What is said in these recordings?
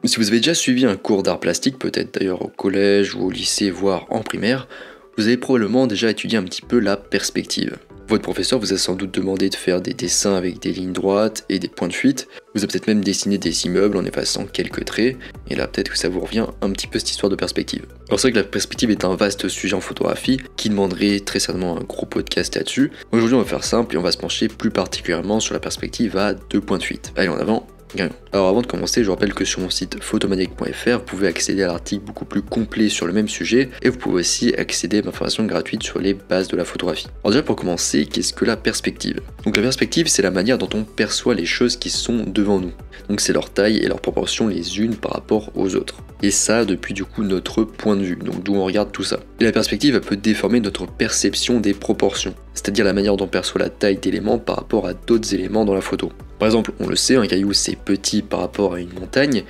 Si vous avez déjà suivi un cours d'art plastique, peut-être d'ailleurs au collège ou au lycée, voire en primaire, vous avez probablement déjà étudié un petit peu la perspective. Votre professeur vous a sans doute demandé de faire des dessins avec des lignes droites et des points de fuite, vous a peut-être même dessiné des immeubles en effaçant quelques traits, et là peut-être que ça vous revient un petit peu cette histoire de perspective. Alors c'est vrai que la perspective est un vaste sujet en photographie, qui demanderait très certainement un gros podcast là-dessus. Aujourd'hui on va faire simple et on va se pencher plus particulièrement sur la perspective à 2 points de fuite. Allez en avant. Alors avant de commencer, je rappelle que sur mon site photomaniac.fr, vous pouvez accéder à l'article beaucoup plus complet sur le même sujet et vous pouvez aussi accéder à ma formation gratuite sur les bases de la photographie. Alors déjà pour commencer, qu'est-ce que la perspective? Donc la perspective, c'est la manière dont on perçoit les choses qui sont devant nous. Donc c'est leur taille et leur proportion les unes par rapport aux autres. Et ça depuis du coup notre point de vue, donc d'où on regarde tout ça. Et la perspective, elle peut déformer notre perception des proportions, c'est-à-dire la manière dont on perçoit la taille d'éléments par rapport à d'autres éléments dans la photo. Par exemple, on le sait, un caillou c'est petit par rapport à une montagne,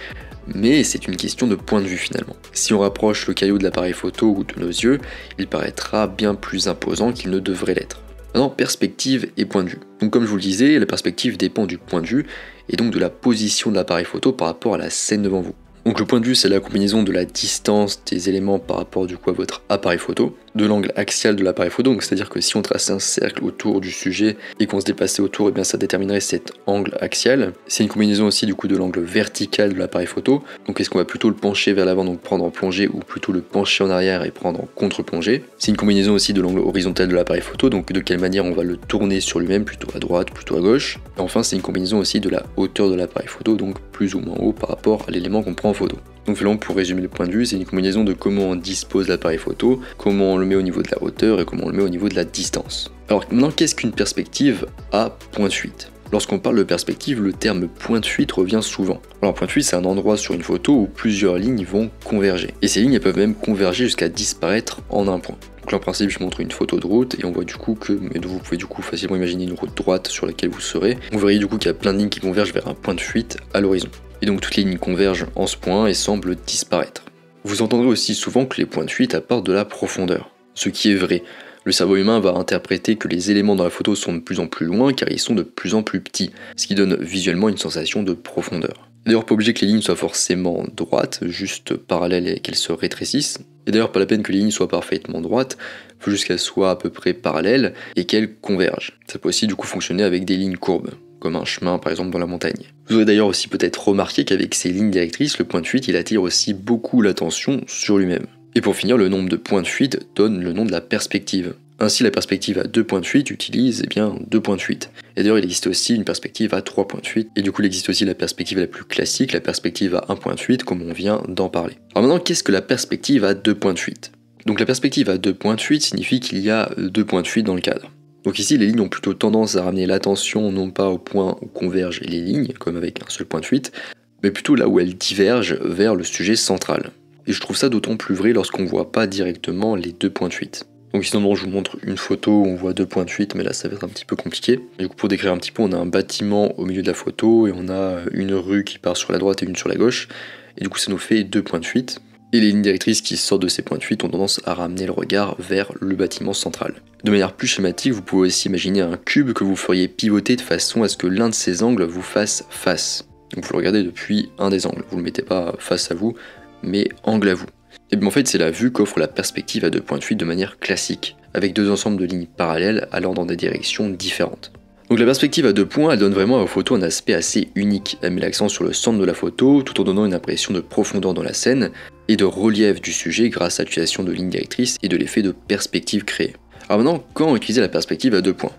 mais c'est une question de point de vue finalement. Si on rapproche le caillou de l'appareil photo ou de nos yeux, il paraîtra bien plus imposant qu'il ne devrait l'être. Maintenant, perspective et point de vue. Donc comme je vous le disais, la perspective dépend du point de vue et donc de la position de l'appareil photo par rapport à la scène devant vous. Donc le point de vue, c'est la combinaison de la distance des éléments par rapport du coup à votre appareil photo, de l'angle axial de l'appareil photo, donc c'est-à-dire que si on traçait un cercle autour du sujet et qu'on se déplaçait autour, et bien ça déterminerait cet angle axial. C'est une combinaison aussi du coup de l'angle vertical de l'appareil photo, donc est-ce qu'on va plutôt le pencher vers l'avant, donc prendre en plongée, ou plutôt le pencher en arrière et prendre en contre-plongée. C'est une combinaison aussi de l'angle horizontal de l'appareil photo, donc de quelle manière on va le tourner sur lui-même, plutôt à droite, plutôt à gauche. Et enfin c'est une combinaison aussi de la hauteur de l'appareil photo, donc plus ou moins haut par rapport à l'élément qu'on prend en photo. Donc finalement, pour résumer le point de vue, c'est une combinaison de comment on dispose l'appareil photo, comment on le met au niveau de la hauteur et comment on le met au niveau de la distance. Alors maintenant, qu'est-ce qu'une perspective à point de fuite? Lorsqu'on parle de perspective, le terme point de fuite revient souvent. Alors point de fuite, c'est un endroit sur une photo où plusieurs lignes vont converger. Et ces lignes, elles peuvent même converger jusqu'à disparaître en un point. Donc là en principe, je montre une photo de route et on voit du coup que, mais vous pouvez du coup facilement imaginer une route droite sur laquelle vous serez. Vous verrez du coup qu'il y a plein de lignes qui convergent vers un point de fuite à l'horizon. Et donc toutes les lignes convergent en ce point et semblent disparaître. Vous entendrez aussi souvent que les points de fuite apportent de la profondeur, ce qui est vrai. Le cerveau humain va interpréter que les éléments dans la photo sont de plus en plus loin car ils sont de plus en plus petits, ce qui donne visuellement une sensation de profondeur. D'ailleurs pas obligé que les lignes soient forcément droites, juste parallèles et qu'elles se rétrécissent. Et d'ailleurs pas la peine que les lignes soient parfaitement droites, il faut juste qu'elles soient à peu près parallèles et qu'elles convergent. Ça peut aussi du coup fonctionner avec des lignes courbes, comme un chemin par exemple dans la montagne. Vous aurez d'ailleurs aussi peut-être remarqué qu'avec ces lignes directrices, le point de fuite il attire aussi beaucoup l'attention sur lui-même. Et pour finir, le nombre de points de fuite donne le nom de la perspective. Ainsi la perspective à 2 points de fuite utilise 2 points de fuite. Et d'ailleurs il existe aussi une perspective à 3 points de fuite, et du coup il existe aussi la perspective la plus classique, la perspective à 1 point de fuite comme on vient d'en parler. Alors maintenant qu'est-ce que la perspective à 2 points de fuite? Donc la perspective à 2 points de fuite signifie qu'il y a 2 points de fuite dans le cadre. Donc ici, les lignes ont plutôt tendance à ramener l'attention non pas au point où convergent les lignes, comme avec un seul point de fuite, mais plutôt là où elles divergent vers le sujet central. Et je trouve ça d'autant plus vrai lorsqu'on ne voit pas directement les 2 points de fuite. Donc sinon, je vous montre une photo où on voit 2 points de fuite, mais là ça va être un petit peu compliqué. Et du coup, pour décrire un petit peu, on a un bâtiment au milieu de la photo, et on a une rue qui part sur la droite et une sur la gauche, et du coup ça nous fait 2 points de fuite. Et les lignes directrices qui sortent de ces points de fuite ont tendance à ramener le regard vers le bâtiment central. De manière plus schématique, vous pouvez aussi imaginer un cube que vous feriez pivoter de façon à ce que l'un de ces angles vous fasse face. Donc vous le regardez depuis un des angles, vous ne le mettez pas face à vous, mais angle à vous. Et bien en fait c'est la vue qu'offre la perspective à 2 points de fuite de manière classique, avec 2 ensembles de lignes parallèles allant dans des directions différentes. Donc la perspective à 2 points, elle donne vraiment à vos photos un aspect assez unique. Elle met l'accent sur le centre de la photo, tout en donnant une impression de profondeur dans la scène, et de relief du sujet grâce à l'utilisation de lignes directrices et de l'effet de perspective créé. Alors maintenant, quand utiliser la perspective à 2 points?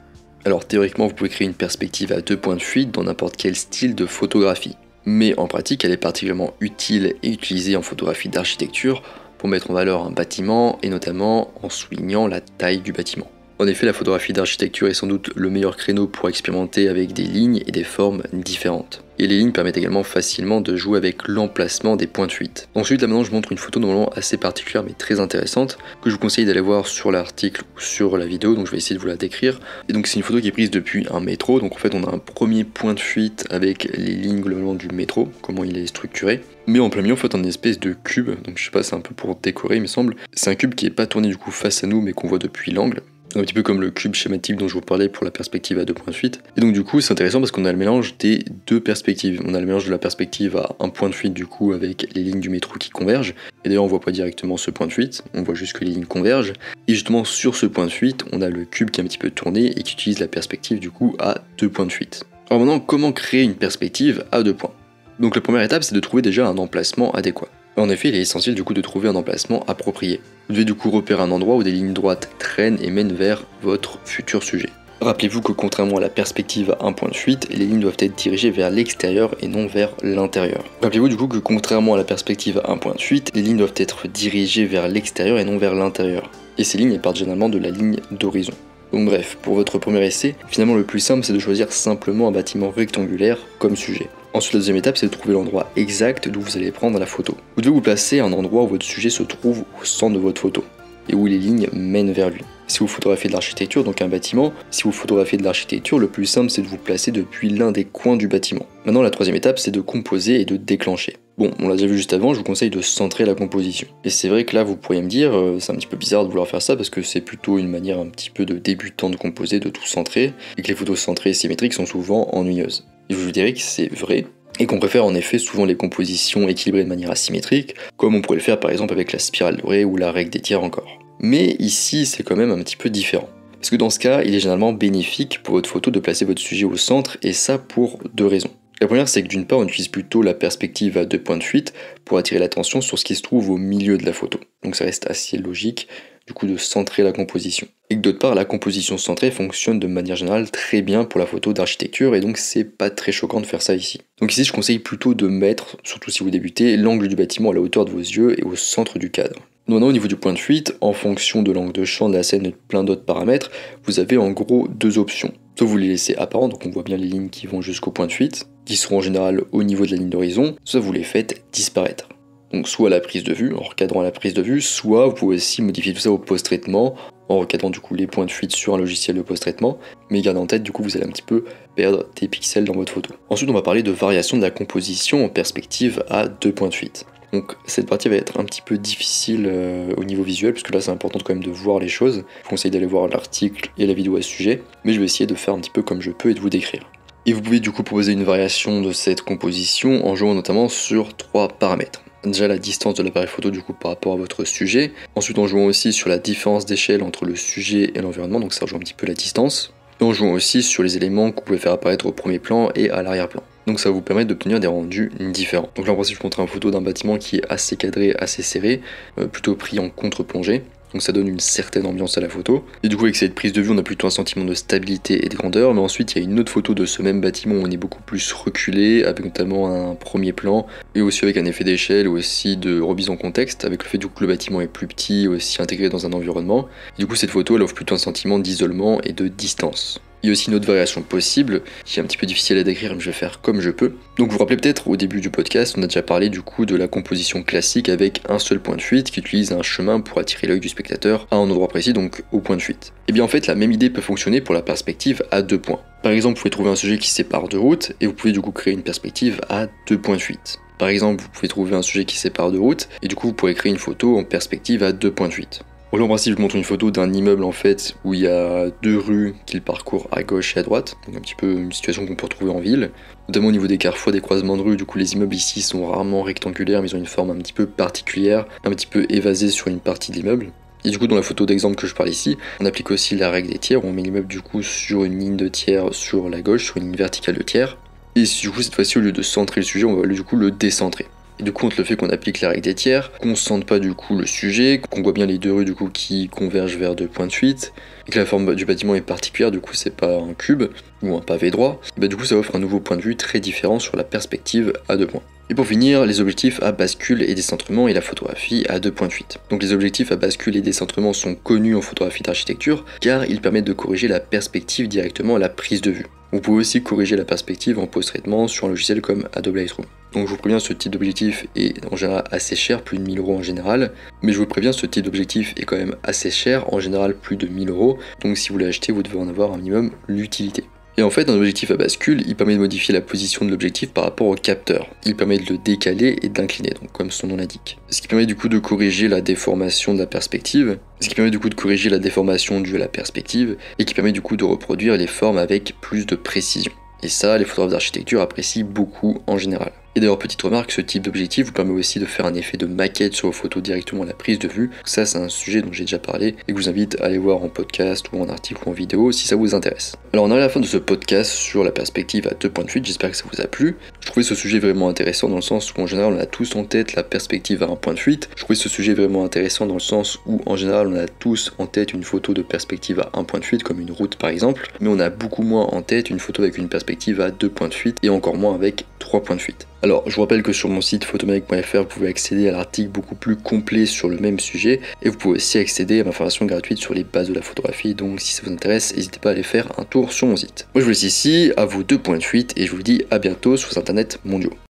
Alors théoriquement, vous pouvez créer une perspective à 2 points de fuite dans n'importe quel style de photographie. Mais en pratique, elle est particulièrement utile et utilisée en photographie d'architecture pour mettre en valeur un bâtiment et notamment en soulignant la taille du bâtiment. En effet, la photographie d'architecture est sans doute le meilleur créneau pour expérimenter avec des lignes et des formes différentes. Et les lignes permettent également facilement de jouer avec l'emplacement des points de fuite. Ensuite, là maintenant, je montre une photo normalement assez particulière mais très intéressante que je vous conseille d'aller voir sur l'article ou sur la vidéo, donc je vais essayer de vous la décrire. Et donc c'est une photo qui est prise depuis un métro, donc en fait on a un premier point de fuite avec les lignes globalement du métro, comment il est structuré. Mais en plein milieu, en fait, on a une espèce de cube, donc je sais pas, c'est un peu pour décorer il me semble. C'est un cube qui est pas tourné du coup face à nous mais qu'on voit depuis l'angle. Un petit peu comme le cube schématique dont je vous parlais pour la perspective à 2 points de fuite. Et donc du coup c'est intéressant parce qu'on a le mélange des deux perspectives. On a le mélange de la perspective à un point de fuite du coup avec les lignes du métro qui convergent. Et d'ailleurs on voit pas directement ce point de fuite, on voit juste que les lignes convergent. Et justement sur ce point de fuite, on a le cube qui est un petit peu tourné et qui utilise la perspective du coup à 2 points de fuite. Alors maintenant, comment créer une perspective à 2 points? Donc la première étape c'est de trouver déjà un emplacement adéquat. En effet, il est essentiel du coup de trouver un emplacement approprié. Vous devez du coup repérer un endroit où des lignes droites traînent et mènent vers votre futur sujet. Rappelez-vous que contrairement à la perspective à un point de fuite, les lignes doivent être dirigées vers l'extérieur et non vers l'intérieur. Rappelez-vous du coup que contrairement à la perspective à un point de fuite, les lignes doivent être dirigées vers l'extérieur et non vers l'intérieur. Et ces lignes elles partent généralement de la ligne d'horizon. Donc bref, pour votre premier essai, finalement le plus simple c'est de choisir simplement un bâtiment rectangulaire comme sujet. Ensuite la deuxième étape c'est de trouver l'endroit exact d'où vous allez prendre la photo. Vous devez vous placer à un endroit où votre sujet se trouve au centre de votre photo et où les lignes mènent vers lui. Si vous photographiez de l'architecture, donc un bâtiment, si vous photographiez de l'architecture, le plus simple c'est de vous placer depuis l'un des coins du bâtiment. Maintenant la troisième étape c'est de composer et de déclencher. Bon, on l'a déjà vu juste avant, je vous conseille de centrer la composition. Et c'est vrai que là vous pourriez me dire, c'est un petit peu bizarre de vouloir faire ça parce que c'est plutôt une manière un petit peu de débutant de composer, de tout centrer, et que les photos centrées et symétriques sont souvent ennuyeuses. Et je vous dirais que c'est vrai, et qu'on préfère en effet souvent les compositions équilibrées de manière asymétrique, comme on pourrait le faire par exemple avec la spirale dorée ou la règle des tiers encore. Mais ici c'est quand même un petit peu différent. Parce que dans ce cas, il est généralement bénéfique pour votre photo de placer votre sujet au centre, et ça pour deux raisons. La première, c'est que d'une part, on utilise plutôt la perspective à 2 points de fuite pour attirer l'attention sur ce qui se trouve au milieu de la photo. Donc ça reste assez logique, du coup, de centrer la composition. Et que d'autre part, la composition centrée fonctionne de manière générale très bien pour la photo d'architecture, et donc c'est pas très choquant de faire ça ici. Donc ici, je conseille plutôt de mettre, surtout si vous débutez, l'angle du bâtiment à la hauteur de vos yeux et au centre du cadre. Maintenant, au niveau du point de fuite, en fonction de l'angle de champ, de la scène et de plein d'autres paramètres, vous avez en gros deux options. Soit vous les laissez apparents, donc on voit bien les lignes qui vont jusqu'au point de fuite, qui seront en général au niveau de la ligne d'horizon, soit vous les faites disparaître. Donc soit à la prise de vue, en recadrant la prise de vue, soit vous pouvez aussi modifier tout ça au post-traitement, en recadrant du coup les points de fuite sur un logiciel de post-traitement, mais gardez en tête du coup vous allez un petit peu perdre des pixels dans votre photo. Ensuite on va parler de variation de la composition en perspective à 2 points de fuite. Donc cette partie va être un petit peu difficile au niveau visuel, parce que là c'est important quand même de voir les choses. Je vous conseille d'aller voir l'article et la vidéo à ce sujet, mais je vais essayer de faire un petit peu comme je peux et de vous décrire. Et vous pouvez du coup proposer une variation de cette composition en jouant notamment sur 3 paramètres. Déjà la distance de l'appareil photo du coup par rapport à votre sujet, ensuite en jouant aussi sur la différence d'échelle entre le sujet et l'environnement, donc ça rejoint un petit peu la distance, et en jouant aussi sur les éléments que vous pouvez faire apparaître au premier plan et à l'arrière-plan. Donc ça va vous permettre d'obtenir des rendus différents. Donc là en principe je vous montre une photo d'un bâtiment qui est assez cadré, assez serré, plutôt pris en contre-plongée. Donc ça donne une certaine ambiance à la photo. Et du coup avec cette prise de vue on a plutôt un sentiment de stabilité et de grandeur. Mais ensuite il y a une autre photo de ce même bâtiment où on est beaucoup plus reculé, avec notamment un premier plan, et aussi avec un effet d'échelle ou aussi de remise en contexte, avec le fait du coup que le bâtiment est plus petit, aussi intégré dans un environnement. Et du coup cette photo elle offre plutôt un sentiment d'isolement et de distance. Il y a aussi une autre variation possible, qui est un petit peu difficile à décrire, mais je vais faire comme je peux. Donc vous vous rappelez peut-être, au début du podcast, on a déjà parlé du coup de la composition classique avec un seul point de fuite qui utilise un chemin pour attirer l'œil du spectateur à un endroit précis, donc au point de fuite. Et bien en fait, la même idée peut fonctionner pour la perspective à 2 points. Par exemple, vous pouvez trouver un sujet qui sépare 2 routes, et vous pouvez du coup créer une perspective à 2 points de fuite. Par exemple, vous pouvez trouver un sujet qui sépare 2 routes, et du coup vous pourrez créer une photo en perspective à 2 points de fuite. En principe, je vous montre une photo d'un immeuble en fait où il y a 2 rues qu'il parcourt à gauche et à droite, donc un petit peu une situation qu'on peut retrouver en ville, notamment au niveau des carrefours, des croisements de rues. Du coup les immeubles ici sont rarement rectangulaires, mais ils ont une forme un petit peu particulière, un petit peu évasée sur une partie de l'immeuble. Et du coup dans la photo d'exemple que je parle ici, on applique aussi la règle des tiers, on met l'immeuble du coup sur une ligne de tiers sur la gauche, sur une ligne verticale de tiers, et du coup cette fois-ci au lieu de centrer le sujet, on va du coup le décentrer. Et du coup, on le fait qu'on applique la règle des tiers, qu'on ne centre pas du coup le sujet, qu'on voit bien les 2 rues du coup qui convergent vers 2 points de fuite, et que la forme du bâtiment est particulière, du coup c'est pas un cube ou un pavé droit, et bah, du coup ça offre un nouveau point de vue très différent sur la perspective à 2 points. Et pour finir, les objectifs à bascule et décentrement et la photographie à 2 points de fuite. Donc les objectifs à bascule et décentrement sont connus en photographie d'architecture car ils permettent de corriger la perspective directement à la prise de vue. Vous pouvez aussi corriger la perspective en post-traitement sur un logiciel comme Adobe Lightroom. Donc je vous préviens, ce type d'objectif est en général assez cher, plus de 1000 € en général, mais je vous préviens, ce type d'objectif est quand même assez cher, en général plus de 1000 €, donc si vous l'achetez, vous devez en avoir un minimum l'utilité. Et en fait, un objectif à bascule, il permet de modifier la position de l'objectif par rapport au capteur. Il permet de le décaler et d'incliner, donc comme son nom l'indique. Ce qui permet du coup de corriger la déformation de la perspective, ce qui permet du coup de corriger la déformation due à la perspective, et qui permet du coup de reproduire les formes avec plus de précision. Et ça, les photographes d'architecture apprécient beaucoup en général. Et d'ailleurs, petite remarque, ce type d'objectif vous permet aussi de faire un effet de maquette sur vos photos directement à la prise de vue. Ça, c'est un sujet dont j'ai déjà parlé et que je vous invite à aller voir en podcast ou en article ou en vidéo si ça vous intéresse. Alors, on arrive à la fin de ce podcast sur la perspective à 2 points de fuite, j'espère que ça vous a plu. Je trouvais ce sujet vraiment intéressant dans le sens où en général on a tous en tête la perspective à un point de fuite. Je trouvais ce sujet vraiment intéressant dans le sens où en général on a tous en tête une photo de perspective à un point de fuite comme une route par exemple, mais on a beaucoup moins en tête une photo avec une perspective à 2 points de fuite et encore moins avec 3 points de fuite. Alors, je vous rappelle que sur mon site photomaniac.fr, vous pouvez accéder à l'article beaucoup plus complet sur le même sujet et vous pouvez aussi accéder à ma formation gratuite sur les bases de la photographie. Donc, si ça vous intéresse, n'hésitez pas à aller faire un tour sur mon site. Moi, je vous laisse ici, à vous 2 points de fuite et je vous dis à bientôt sur les internets mondiaux.